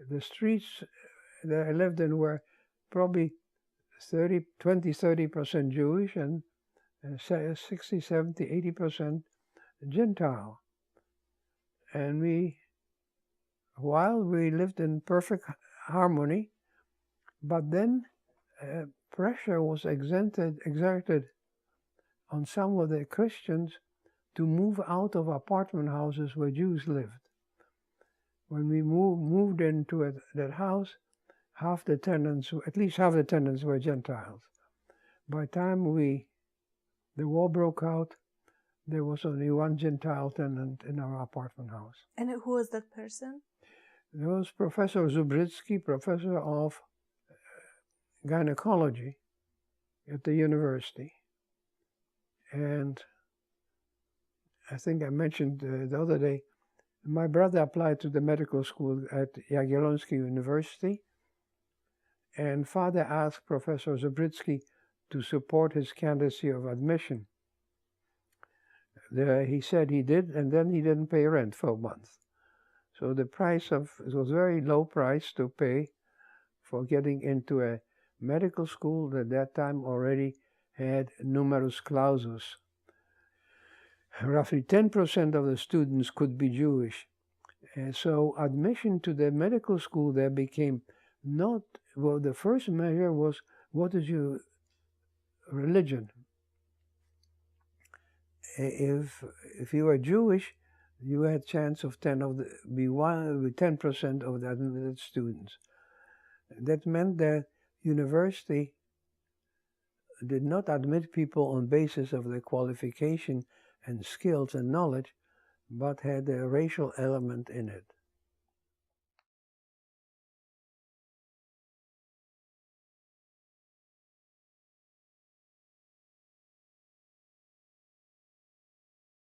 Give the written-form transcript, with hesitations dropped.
the streets that I lived in were probably 30% Jewish and 60, 70, 80% Gentile. And while we lived in perfect harmony, but then pressure was exerted on some of the Christians to move out of apartment houses where Jews lived. When we moved into that house, at least half the tenants were Gentiles. By the time the war broke out, there was only one Gentile tenant in our apartment house. And who was that person? There was Professor Zubritsky, professor of gynecology at the university. And I think I mentioned the other day, my brother applied to the medical school at Jagiellonski University, and father asked Professor Zubritsky to support his candidacy of admission. He said he did, and then he didn't pay rent for a month. So it was a very low price to pay for getting into a medical school that at that time already had numerus clausus. Roughly 10% of the students could be Jewish. And so admission to the medical school there became the first measure was, what is your religion? If you were Jewish, you had a chance of 10% of the admitted students. That meant that university did not admit people on basis of their qualification and skills and knowledge, but had a racial element in it.